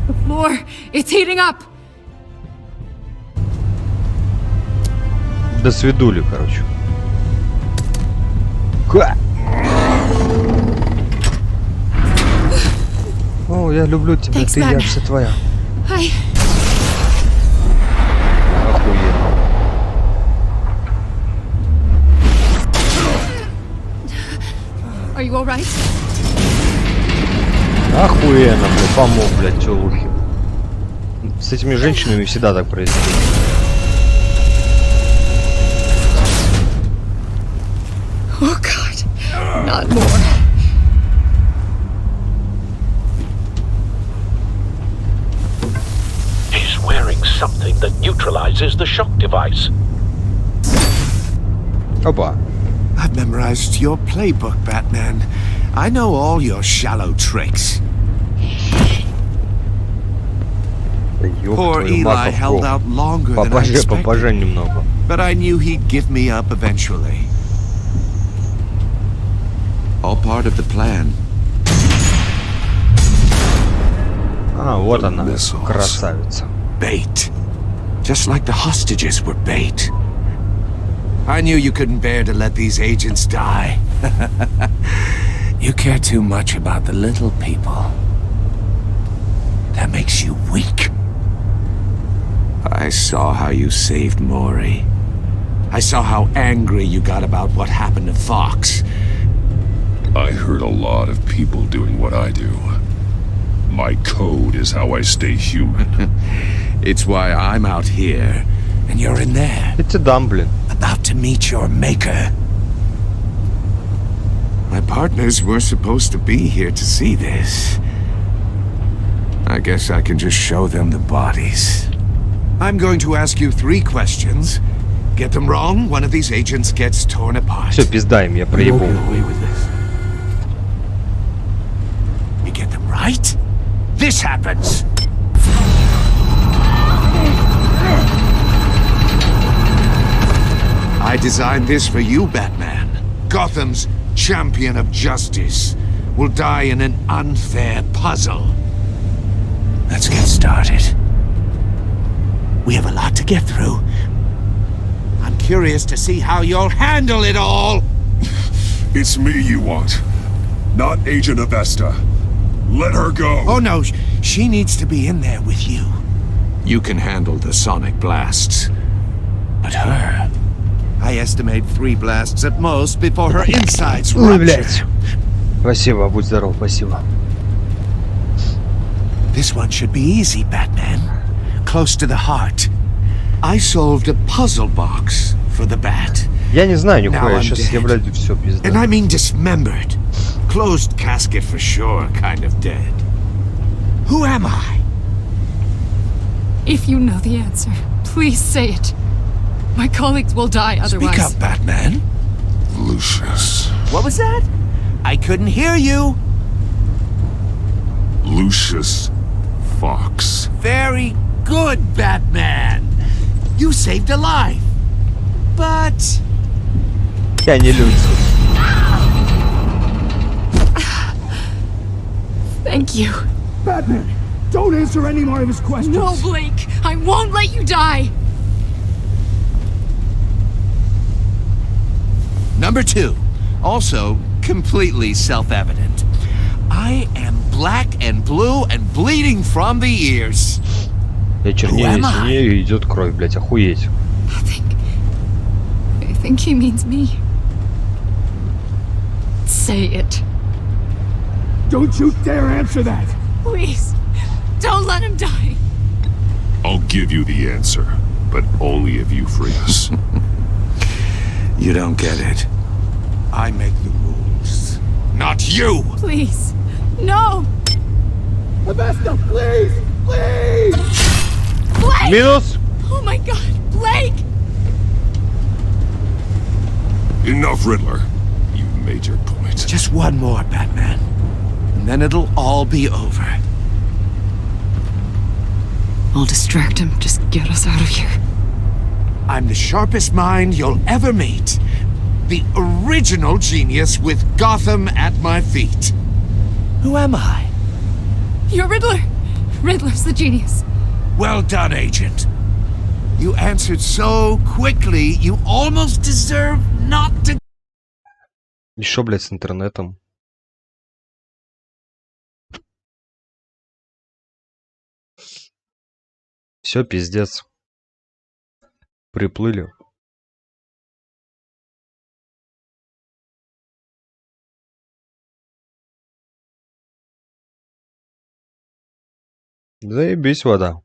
The floor! It's heating up! До свидули, короче. Ка! О, я люблю тебя, Thanks, ты я man. вся твоя. Hi. Охуенно. Are you alright? Охуенно, блядь, помог, блядь, тёлухи. С этими женщинами всегда так происходит. Oh god. Not more. He's wearing something that neutralizes the shock device. Опа. I've memorized your playbook, Batman. I know all your shallow tricks. Да ёб Poor твою Eli мать, held out longer than I попажи expected, немного. but I knew he'd give me up eventually. All part of the plan. А, вот The она, missiles. красавица. Bait. Just like the hostages were bait. I knew you couldn't bear to let these agents die. You care too much about the little people. That makes you weak. I saw how you saved Maury. I saw how angry you got about what happened to Fox. I heard a lot of people doing what I do. My code is how I stay human. It's why I'm out here, and you're in there, Я тебе дам, блин. about to meet your maker. My partners were supposed to be here to see this. I guess I can just show them the bodies. I'm going to ask you 3 questions. Get them wrong, one of these agents gets torn apart. Все, пизда им, я You проебу. won't get away with this. You get them right, this happens. I designed this for you, Batman. Gotham's champion of justice will die in an unfair puzzle. Let's get started. We have a lot to get through. I'm curious to see how you'll handle it all. It's me you want, not Agent Avesta. Let her go. Oh no, she needs to be in there with you. You can handle the sonic blasts. But her... I estimate 3 blasts at most before her insides Ой, rupture. блядь. Спасибо, будь здоров, спасибо. This one should be easy, Batman. Close to the heart. I solved a puzzle box for the bat. Я не знаю, Now нихуя, I'm сейчас dead. я, блядь, все пизда. And I mean dismembered. Closed casket for sure, kind of dead. Who am I? If you know the answer, please say it. My colleagues will die otherwise. Speak up, Batman. Lucius. What was that? I couldn't hear you. Lucius Fox. Very good, Batman. You saved a life. But... Я не люблю. Thank you. Batman, don't answer any more of his questions. No, Blake! I won't let you die! Number 2. Also, completely self-evident. I am black and blue and bleeding from the ears. Я чернее, синею и идет кровь, блядь, охуеть. I think he means me. Say it. Don't you dare answer that! Please, don't let him die. I'll give you the answer, but only if you free us. You don't get it. I make the rules, not you! Please, no! Avesta, please! Please! Blake! Минус! Oh my god, Blake! Enough, Riddler. You've made your point. Just one more, Batman. And then it'll all be over. I'll distract him. Just get us out of here. I'm the sharpest mind you'll ever meet. The original genius with Gotham at my feet. Who am I? You're Riddler! Riddler's the genius. Well done, Agent. You answered so quickly, you almost deserve not to... И шо, блядь, с интернетом? Все, пиздец. Приплыли. Заебись, вода.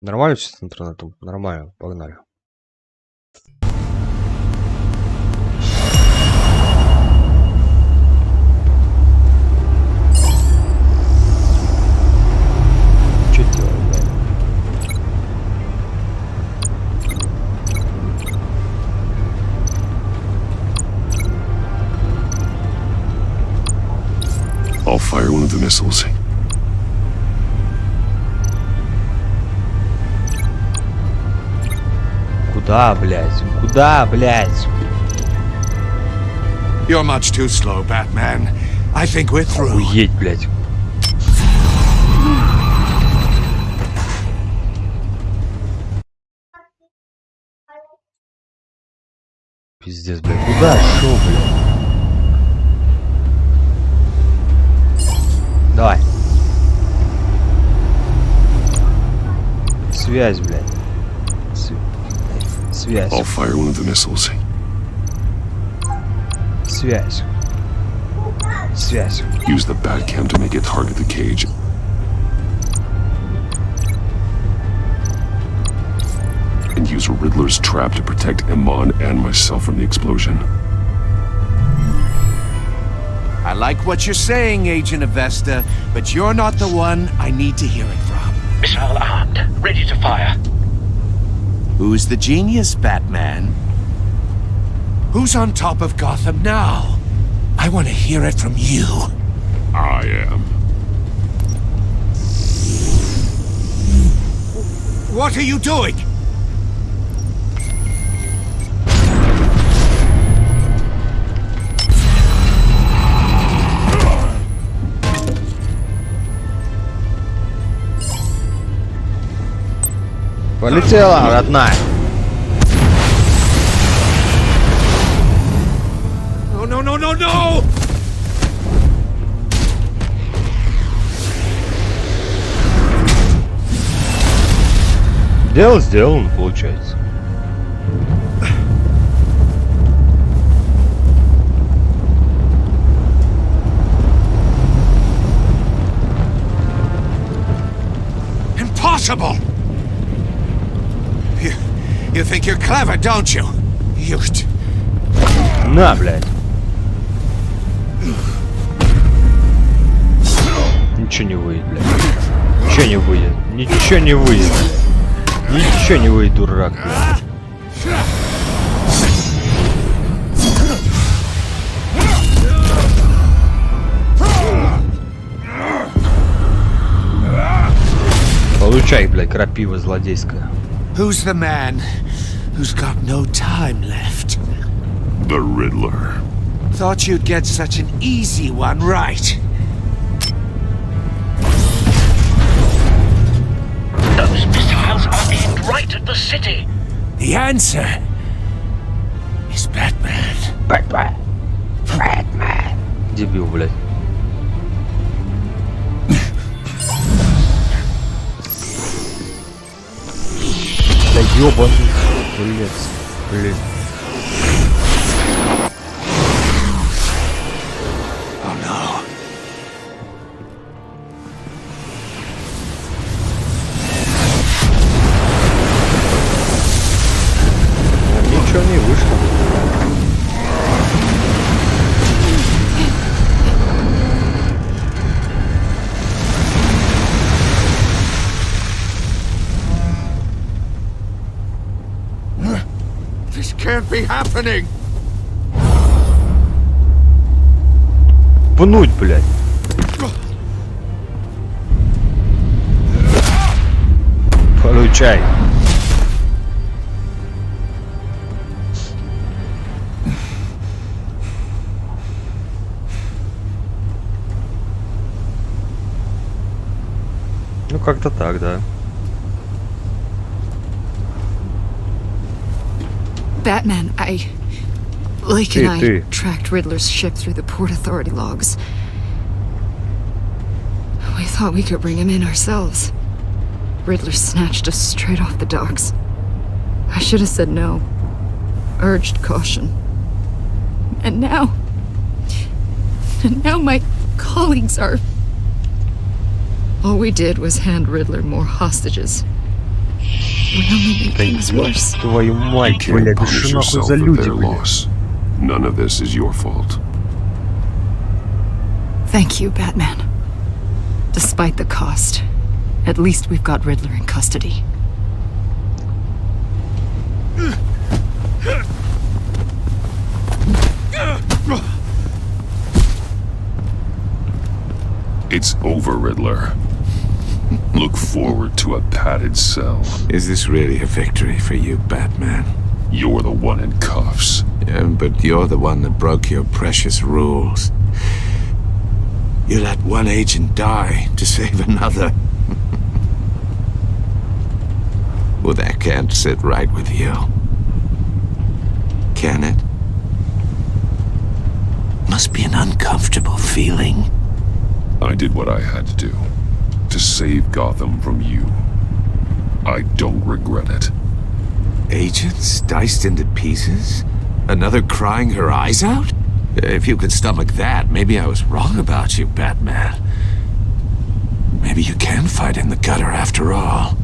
Нормально все с интернетом? Нормально, погнали. Что делать, блядь? I'll fire one of the missiles. Куда, блядь? Куда, блядь? You're much too slow, Batman. I think we're through. Охуеть, блядь. Пиздец, блядь. Куда шо, блядь? Давай. Связь, блядь. Связь. I'll fire one of the missiles. Связь. Связь. Use the Batcam to make it target the cage. And use Riddler's trap to protect Iman and myself from the explosion. I like what you're saying, Agent Avesta, but you're not the one I need to hear it from. Missile armed, ready to fire. Who's the genius, Batman? Who's on top of Gotham now? I want to hear it from you. I am. What are you doing? Полетела, родная. No, no, no, no! Дело сделано, получается. Impossible! You think you're clever, don't you? You... На, блядь. Ничего не выйдет, блядь. Ничего не выйдет. Ничего не выйдет, блядь. Ничего не выйдет, дурак, блядь. Получай, блядь, крапива злодейская. Who's the man who's got no time left? The Riddler. Thought you'd get such an easy one right. Those missiles are aimed right at the city. The answer is Batman. Batman. Batman. Дебил, блядь. Да ёбаный. Блядь. Oh no. Ничего не вышло. This can't be happening. Пнуть, блядь. Получай. Ну как-то так, да. Batman, Lake and I tracked Riddler's ship through the Port Authority logs. We thought we could bring him in ourselves. Riddler snatched us straight off the docks. I should have said no. Urged caution. And now my colleagues are... All we did was hand Riddler more hostages. We only made things worse. Твою мать, блядь, Punish что нахуй yourself за for люди, their блядь. loss. None of this is your fault. Thank you, Batman. Despite the cost, at least we've got Riddler in custody. It's over, Riddler. Look forward to a padded cell. Is this really a victory for you, Batman? You're the one in cuffs. Yeah, but you're the one that broke your precious rules. You let one agent die to save another. Well, that can't sit right with you. Can it? Must be an uncomfortable feeling. I did what I had to do. To save Gotham from you. I don't regret it. Agents diced into pieces? Another crying her eyes out? If you could stomach that, maybe I was wrong about you, Batman. Maybe you can fight in the gutter after all.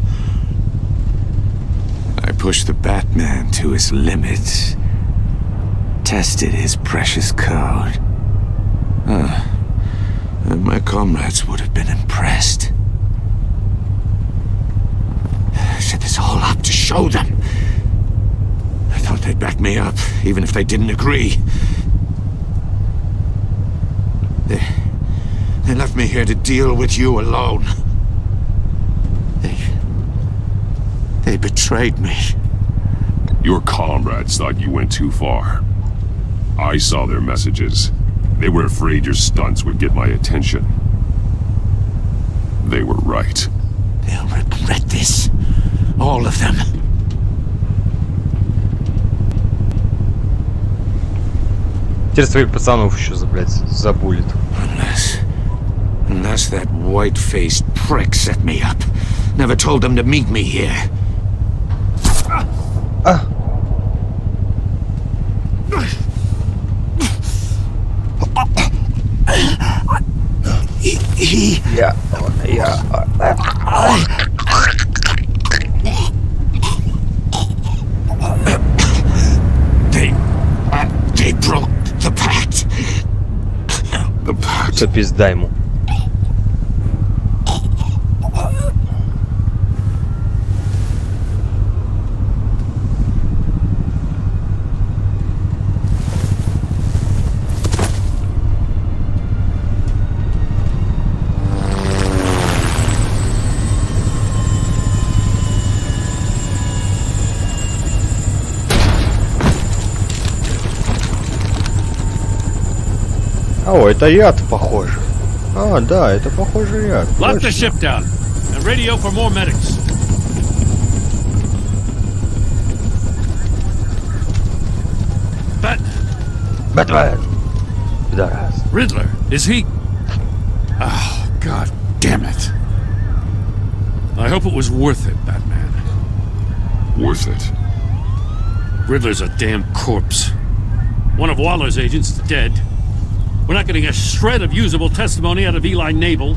I pushed the Batman to his limits. Tested his precious code. And my comrades would have been impressed. I set this all up to show them. I thought they'd back me up, even if they didn't agree. They left me here to deal with you alone. They betrayed me. Your comrades thought you went too far. I saw their messages. They were afraid your stunts would get my attention. They were right. They'll regret this. All of them. Теперь своих пацанов еще, блядь, забулит. Unless that white-faced prick set me up. Never told them to meet me here. They broke the pact. The pact. Все, пизда ему. О, это яд, похоже. А, да, это похоже яд. Lock the ship down and radio for more medics. Бетмен! Пидорас. Riddler, is he? Oh, god damn it. I hope it was worth it, Batman. Worth it. Riddler's a damn corpse. One of Waller's agents is dead. We're not getting a shred of usable testimony out of Eli Nabel.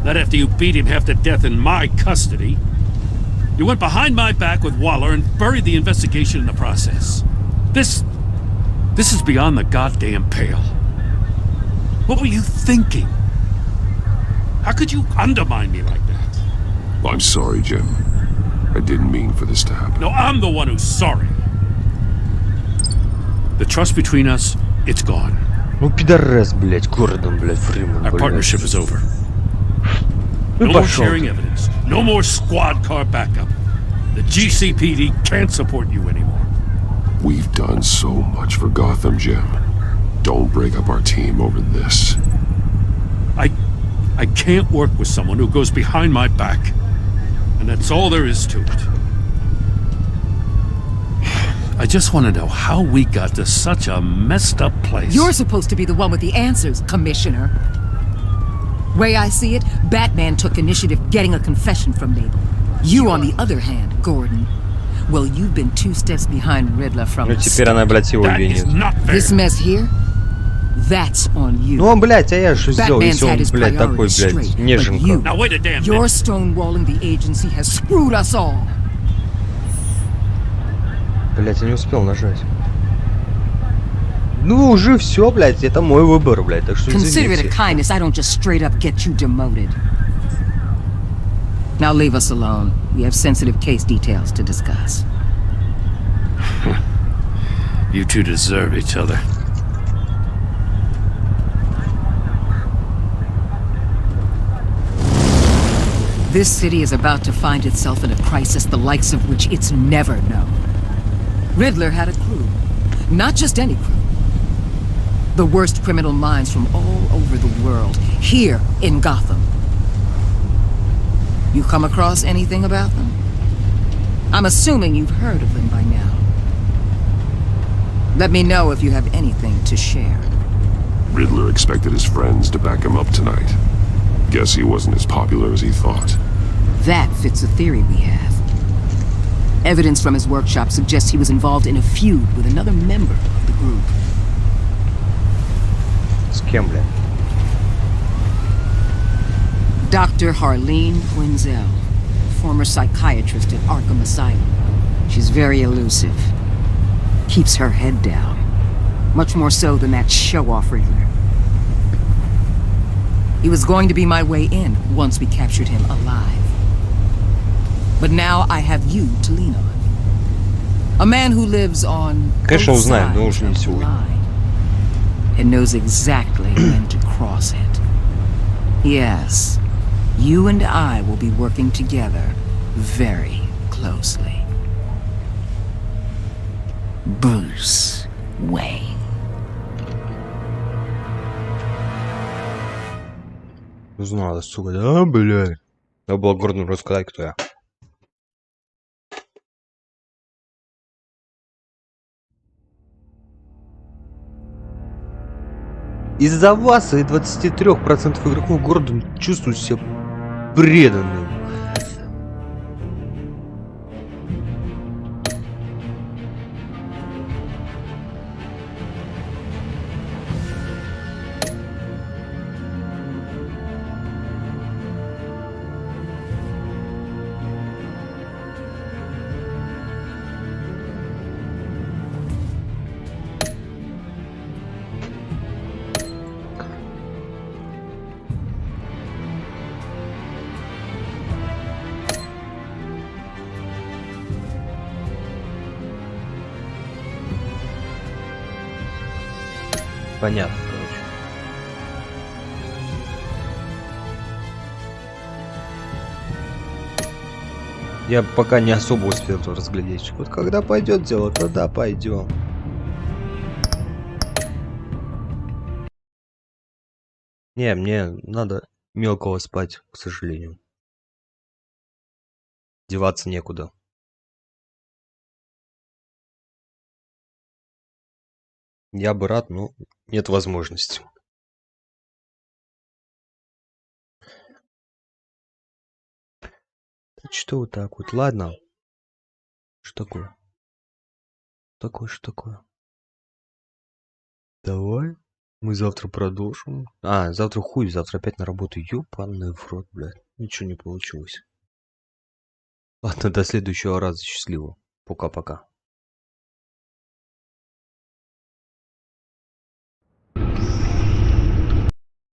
Not after you beat him half to death in my custody. You went behind my back with Waller and buried the investigation in the process. This is beyond the goddamn pale. What were you thinking? How could you undermine me like that? I'm sorry, Jim. I didn't mean for this to happen. No, I'm the one who's sorry. The trust between us, it's gone. Ну, пидорас, блядь, Гордон, блядь, Фриман, Our partnership is over. No more sharing evidence. No more squad car backup. The GCPD can't support you anymore. We've done so much for Gotham, Jim. Don't break up our team over this. I can't work with someone who goes behind my back. And that's all there is to it. I just want to know how we got to such a messed up place. You're supposed to be the one with the answers, Commissioner. Way I see it, Batman took initiative getting a confession from Nabel. You, on the other hand, Gordon, well, you've been 2 steps behind Riddler from Ну, теперь она, блядь, его винит. This mess here, that's on you. Ну, блядь, а я же сделал, Batman's если had он, his блядь, такой, priorities блядь, straight, but неженка. you, Now wait a damn your minute. stonewalling the agency has screwed us all. Блядь, я не успел нажать. Ну, уже все, блядь, это мой выбор, блядь, так что Consider it a извините. kindness. I don't just straight up get you demoted. Now leave us alone. We have sensitive case details to discuss. You two deserve each other. This city is about to find itself in a crisis the likes of which it's never known. Riddler had a crew. Not just any crew. The worst criminal minds from all over the world, here in Gotham. You come across anything about them? I'm assuming you've heard of them by now. Let me know if you have anything to share. Riddler expected his friends to back him up tonight. Guess he wasn't as popular as he thought. That fits a theory we have. Evidence from his workshop suggests he was involved in a feud with another member of the group. С кем, блядь? Dr. Harleen Quinzel, former psychiatrist at Arkham Asylum. She's very elusive. Keeps her head down. Much more so than that show-off Riddler. He was going to be my way in once we captured him alive. But now I have you to lean on. A man who lives on Конечно, both узнаем, но sides уже не of the сегодня. line and knows exactly when to cross it. Yes, you and I will be working together very closely. Bruce Wayne. Узнала, сука, да, блядь. Надо было Гордону рассказать, кто я. Из-за вас и 23% игроков города чувствуют себя преданным. Понятно, короче. Я пока не особо успел разглядеть. Вот когда пойдет дело, тогда пойдем. Не, мне надо мелкого спать, к сожалению. Деваться некуда. Я бы рад, но нет возможности. Что вот так вот? Ладно. Что такое? Что такое? Давай. Мы завтра продолжим. А, завтра хуй, завтра опять на работу. Ёбаный в рот, блядь. Ничего не получилось. Ладно, до следующего раза. Счастливо. Пока-пока.